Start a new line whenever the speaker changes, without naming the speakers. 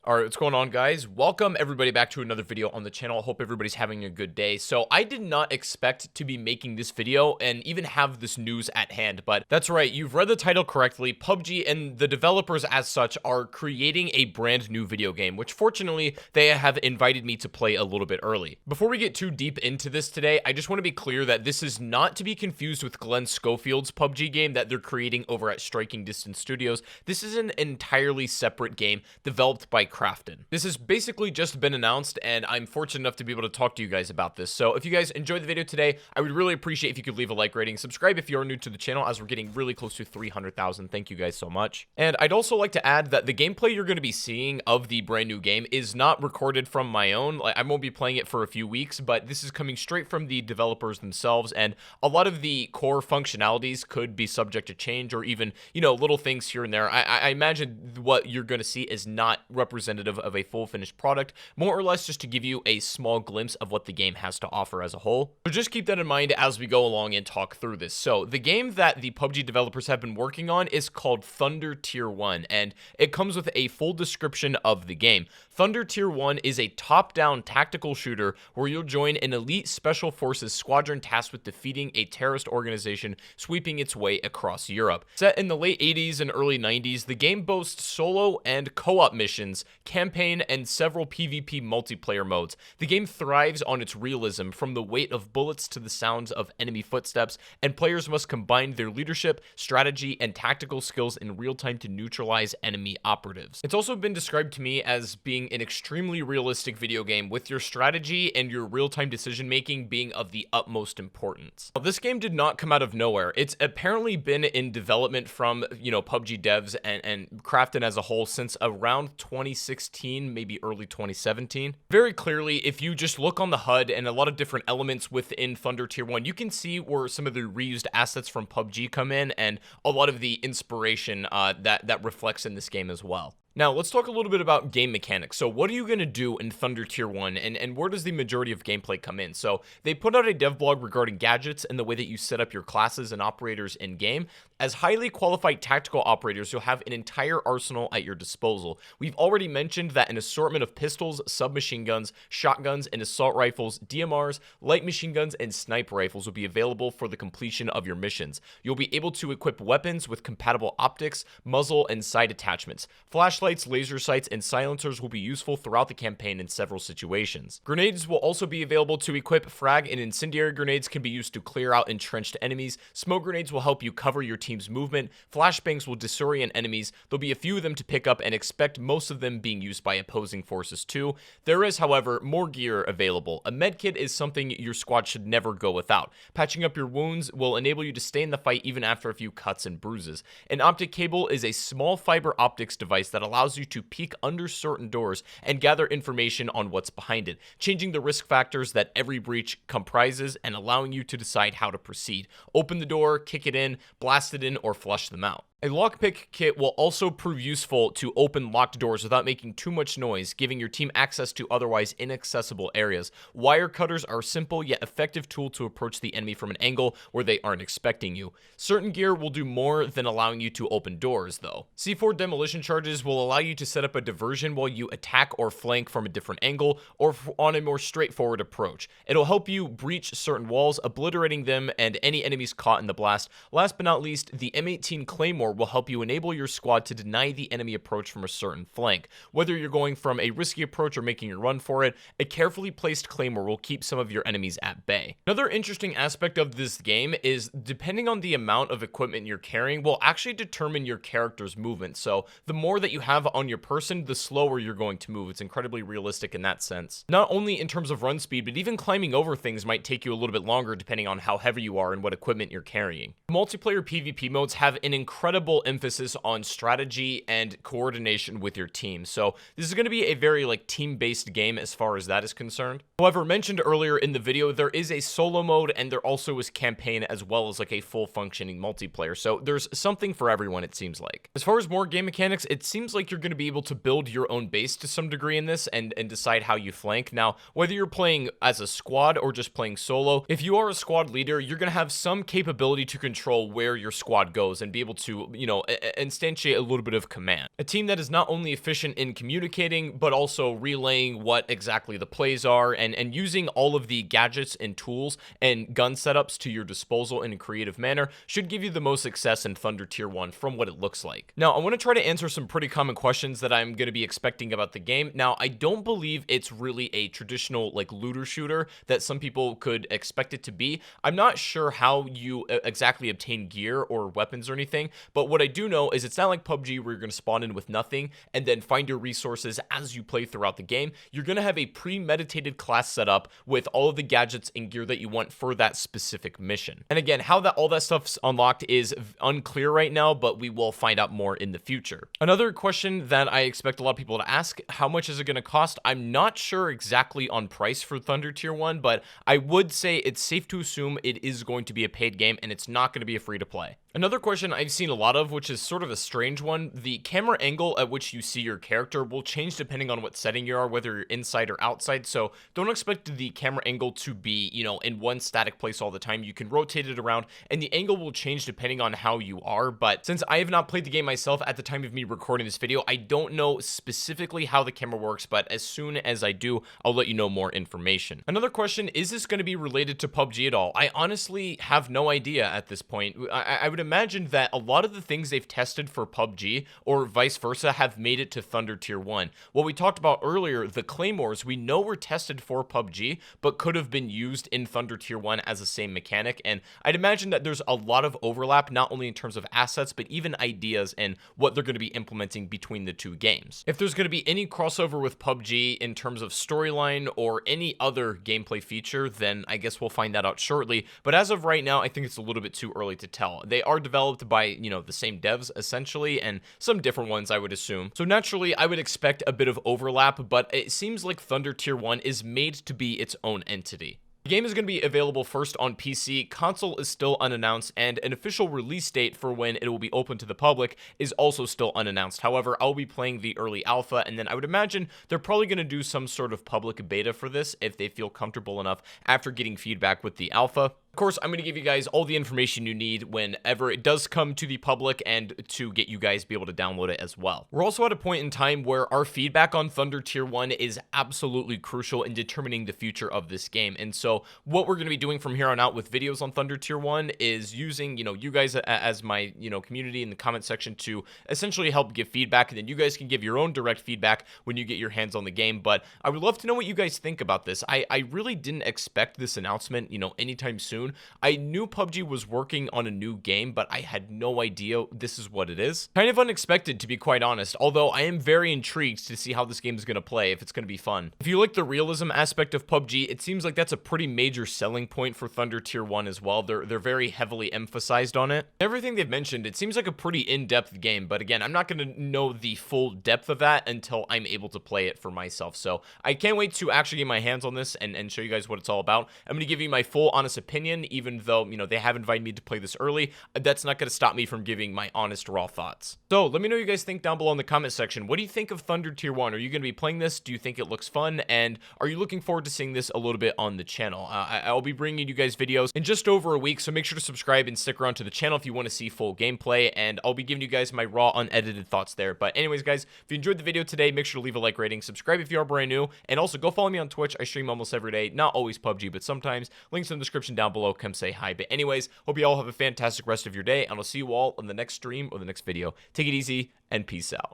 All right, what's going on, guys? Welcome everybody back to another video on the channel. I hope everybody's having a good day. So I did not expect to be making this video and even have this news at hand, but that's right, you've read the title correctly. PUBG and the developers as such are creating a brand new video game, which fortunately they have invited me to play a little bit early. Before we get too deep into this today, I just want to be clear that this is not to be confused with Glenn Schofield's PUBG game that they're creating over at Striking Distance Studios. This is an entirely separate game developed by Crafton. This has basically just been announced, and I'm fortunate enough to be able to talk to you guys about this. So if you guys enjoyed the video today, I would really appreciate if you could leave a like rating, subscribe if you're new to the channel, as we're getting really close to 300,000. Thank you guys so much. And I'd also like to add that the gameplay you're going to be seeing of the brand new game is not recorded from my own. Like, I won't be playing it for a few weeks, but this is coming straight from the developers themselves, and a lot of the core functionalities could be subject to change, or even, you know, little things here and there. I imagine what you're going to see is not representative of a full finished product, more or less just to give you a small glimpse of what the game has to offer as a whole. So just keep that in mind as we go along and talk through this. So the game that the PUBG developers have been working on is called Thunder Tier 1, and it comes with a full description of the game. Thunder Tier 1 is a top-down tactical shooter where you'll join an elite special forces squadron tasked with defeating a terrorist organization sweeping its way across Europe. Set in the late 80s and early 90s, the game boasts solo and co-op missions, campaign, and several PvP multiplayer modes. The game thrives on its realism, from the weight of bullets to the sounds of enemy footsteps, and players must combine their leadership, strategy, and tactical skills in real time to neutralize enemy operatives. It's also been described to me as being an extremely realistic video game, with your strategy and your real-time decision making being of the utmost importance. Now, this game did not come out of nowhere. It's apparently been in development from, you know, PUBG devs and Crafton as a whole since around 2016, maybe early 2017. Very clearly, if you just look on the HUD and a lot of different elements within Thunder Tier 1, you can see where some of the reused assets from PUBG come in, and a lot of the inspiration that reflects in this game as well. Now, let's talk a little bit about game mechanics. So what are you going to do in Thunder Tier 1, and where does the majority of gameplay come in? So they put out a dev blog regarding gadgets and the way that you set up your classes and operators in-game. As highly qualified tactical operators, you'll have an entire arsenal at your disposal. We've already mentioned that an assortment of pistols, submachine guns, shotguns, and assault rifles, DMRs, light machine guns, and sniper rifles will be available for the completion of your missions. You'll be able to equip weapons with compatible optics, muzzle, and sight attachments. Flashlights, laser sights, and silencers will be useful throughout the campaign in several situations. Grenades will also be available to equip. Frag and incendiary grenades can be used to clear out entrenched enemies. Smoke grenades will help you cover your team's movement. Flashbangs will disorient enemies. There'll be a few of them to pick up, and expect most of them being used by opposing forces too. There is, however, more gear available. A medkit is something your squad should never go without. Patching up your wounds will enable you to stay in the fight even after a few cuts and bruises. An optic cable is a small fiber optics device that allows you to peek under certain doors and gather information on what's behind it, changing the risk factors that every breach comprises and allowing you to decide how to proceed. Open the door, kick it in, blast it in, or flush them out. A lockpick kit will also prove useful to open locked doors without making too much noise, giving your team access to otherwise inaccessible areas. Wire cutters are a simple yet effective tool to approach the enemy from an angle where they aren't expecting you. Certain gear will do more than allowing you to open doors, though. C4 demolition charges will allow you to set up a diversion while you attack or flank from a different angle, or on a more straightforward approach. It'll help you breach certain walls, obliterating them and any enemies caught in the blast. Last but not least, the M18 Claymore will help you enable your squad to deny the enemy approach from a certain flank. Whether you're going from a risky approach or making a run for it, a carefully placed claymore will keep some of your enemies at bay. Another interesting aspect of this game is, depending on the amount of equipment you're carrying, will actually determine your character's movement. So the more that you have on your person, the slower you're going to move. It's incredibly realistic in that sense. Not only in terms of run speed, but even climbing over things might take you a little bit longer depending on how heavy you are and what equipment you're carrying. Multiplayer PvP modes have an incredible emphasis on strategy and coordination with your team. So this is going to be a very team-based game as far as that is concerned. However, mentioned earlier in the video, there is a solo mode and there also is campaign, as well as a full functioning multiplayer. So there's something for everyone, it seems like. As far as more game mechanics, it seems like you're going to be able to build your own base to some degree in this and decide how you flank. Now, whether you're playing as a squad or just playing solo, if you are a squad leader, you're going to have some capability to control where your squad goes and be able to to, instantiate a little bit of command. A team that is not only efficient in communicating, but also relaying what exactly the plays are and using all of the gadgets and tools and gun setups to your disposal in a creative manner should give you the most success in Thunder Tier 1 from what it looks like. Now, I want to try to answer some pretty common questions that I'm going to be expecting about the game. Now, I don't believe it's really a traditional like looter shooter that some people could expect it to be. I'm not sure how you exactly obtain gear or weapons or anything, but what I do know is it's not like PUBG where you're going to spawn in with nothing and then find your resources as you play throughout the game. You're going to have a premeditated class setup with all of the gadgets and gear that you want for that specific mission. And again, how all that stuff's unlocked is unclear right now, but we will find out more in the future. Another question that I expect a lot of people to ask, how much is it going to cost? I'm not sure exactly on price for Thunder Tier 1, but I would say it's safe to assume it is going to be a paid game and it's not going to be a free to play. Another question I've seen a lot of, which is sort of a strange one, the camera angle at which you see your character will change depending on what setting you are, whether you're inside or outside, so don't expect the camera angle to be, in one static place all the time. You can rotate it around, and the angle will change depending on how you are, but since I have not played the game myself at the time of me recording this video, I don't know specifically how the camera works, but as soon as I do, I'll let you know more information. Another question, is this going to be related to PUBG at all? I honestly have no idea at this point. I would imagine that a lot of the things they've tested for PUBG or vice versa have made it to Thunder Tier 1. What we talked about earlier, the claymores, we know were tested for PUBG, but could have been used in Thunder Tier 1 as the same mechanic, and I'd imagine that there's a lot of overlap, not only in terms of assets, but even ideas and what they're going to be implementing between the two games. If there's going to be any crossover with PUBG in terms of storyline or any other gameplay feature, then I guess we'll find that out shortly, but as of right now, I think it's a little bit too early to tell. They are developed by, the same devs essentially, and some different ones I would assume. So naturally, I would expect a bit of overlap, but it seems like Thunder Tier 1 is made to be its own entity. The game is going to be available first on PC, console is still unannounced, and an official release date for when it will be open to the public is also still unannounced. However, I'll be playing the early alpha, and then I would imagine they're probably going to do some sort of public beta for this if they feel comfortable enough after getting feedback with the alpha. Of course, I'm going to give you guys all the information you need whenever it does come to the public and to get you guys be able to download it as well. We're also at a point in time where our feedback on Thunder Tier 1 is absolutely crucial in determining the future of this game. And so what we're going to be doing from here on out with videos on Thunder Tier 1 is using, you guys as my, community in the comment section to essentially help give feedback. And then you guys can give your own direct feedback when you get your hands on the game. But I would love to know what you guys think about this. I really didn't expect this announcement, anytime soon. I knew PUBG was working on a new game, but I had no idea this is what it is. Kind of unexpected, to be quite honest, although I am very intrigued to see how this game is going to play, if it's going to be fun. If you like the realism aspect of PUBG, it seems like that's a pretty major selling point for Thunder Tier 1 as well. They're very heavily emphasized on it. Everything they've mentioned, it seems like a pretty in-depth game, but again, I'm not going to know the full depth of that until I'm able to play it for myself. So I can't wait to actually get my hands on this and show you guys what it's all about. I'm going to give you my full honest opinion, even though, they have invited me to play this early. That's not going to stop me from giving my honest, raw thoughts. So let me know what you guys think down below in the comment section. What do you think of Thunder Tier 1? Are you going to be playing this? Do you think it looks fun? And are you looking forward to seeing this a little bit on the channel? I'll be bringing you guys videos in just over a week, so make sure to subscribe and stick around to the channel if you want to see full gameplay, and I'll be giving you guys my raw, unedited thoughts there. But anyways, guys, if you enjoyed the video today, make sure to leave a like rating, subscribe if you are brand new, and also go follow me on Twitch. I stream almost every day, not always PUBG, but sometimes. Links in the description down below. Come say hi. But anyways, hope you all have a fantastic rest of your day, and I'll see you all on the next stream or the next video. Take it easy, and peace out.